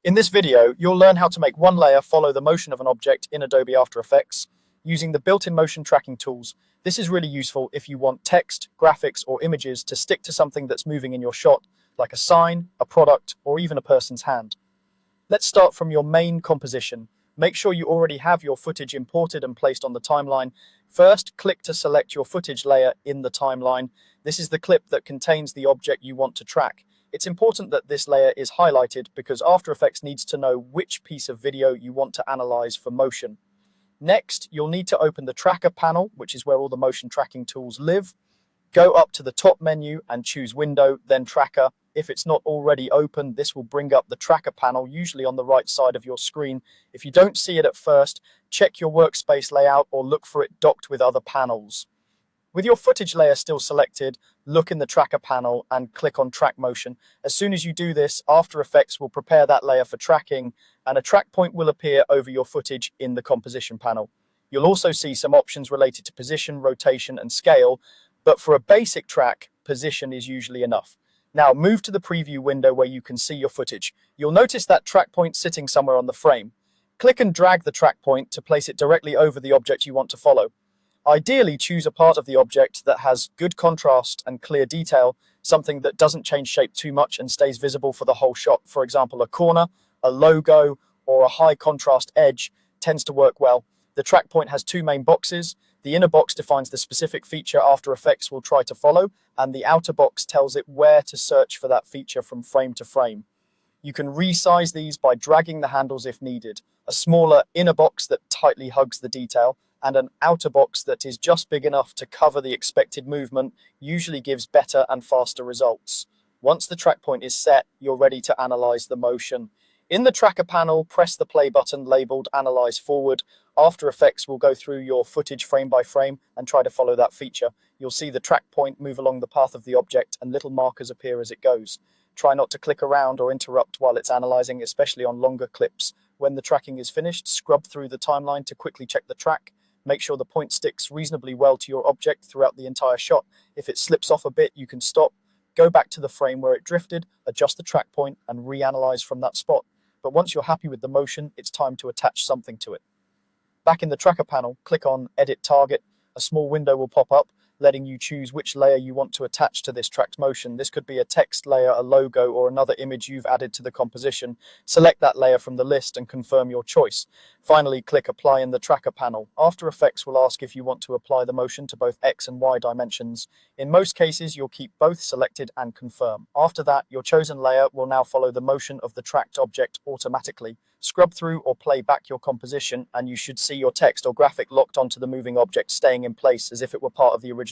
In this video, you'll learn how to make one layer follow the motion of an object in Adobe After Effects using the built-in motion tracking tools. This is really useful if you want text, graphics, or images to stick to something that's moving in your shot, like a sign, a product, or even a person's hand. Let's start from your main composition. Make sure you already have your footage imported and placed on the timeline. First, click to select your footage layer in the timeline. This is the clip that contains the object you want to track. It's important that this layer is highlighted because After Effects needs to know which piece of video you want to analyze for motion. Next, you'll need to open the Tracker panel, which is where all the motion tracking tools live. Go up to the top menu and choose Window, then Tracker. If it's not already open, this will bring up the Tracker panel, usually on the right side of your screen. If you don't see it at first, check your workspace layout or look for it docked with other panels. With your footage layer still selected, look in the Tracker panel and click on Track Motion. As soon as you do this, After Effects will prepare that layer for tracking, and a track point will appear over your footage in the Composition panel. You'll also see some options related to position, rotation, and scale, but for a basic track, position is usually enough. Now move to the preview window where you can see your footage. You'll notice that track point sitting somewhere on the frame. Click and drag the track point to place it directly over the object you want to follow. Ideally, choose a part of the object that has good contrast and clear detail, something that doesn't change shape too much and stays visible for the whole shot. For example, a corner, a logo, or a high contrast edge tends to work well. The track point has two main boxes. The inner box defines the specific feature After Effects will try to follow, and the outer box tells it where to search for that feature from frame to frame. You can resize these by dragging the handles if needed. A smaller inner box that tightly hugs the detail, and an outer box that is just big enough to cover the expected movement usually gives better and faster results. Once the track point is set, you're ready to analyze the motion. In the Tracker panel, press the play button labeled Analyze Forward. After Effects will go through your footage frame by frame and try to follow that feature. You'll see the track point move along the path of the object and little markers appear as it goes. Try not to click around or interrupt while it's analyzing, especially on longer clips. When the tracking is finished, scrub through the timeline to quickly check the track. Make sure the point sticks reasonably well to your object throughout the entire shot. If it slips off a bit, you can stop, go back to the frame where it drifted, adjust the track point, and reanalyze from that spot. But once you're happy with the motion, it's time to attach something to it. Back in the Tracker panel, click on Edit Target. A small window will pop up, letting you choose which layer you want to attach to this tracked motion. This could be a text layer, a logo, or another image you've added to the composition. Select that layer from the list and confirm your choice. Finally, click Apply in the Tracker panel. After Effects will ask if you want to apply the motion to both X and Y dimensions. In most cases, you'll keep both selected and confirm. After that, your chosen layer will now follow the motion of the tracked object automatically. Scrub through or play back your composition, and you should see your text or graphic locked onto the moving object, staying in place as if it were part of the original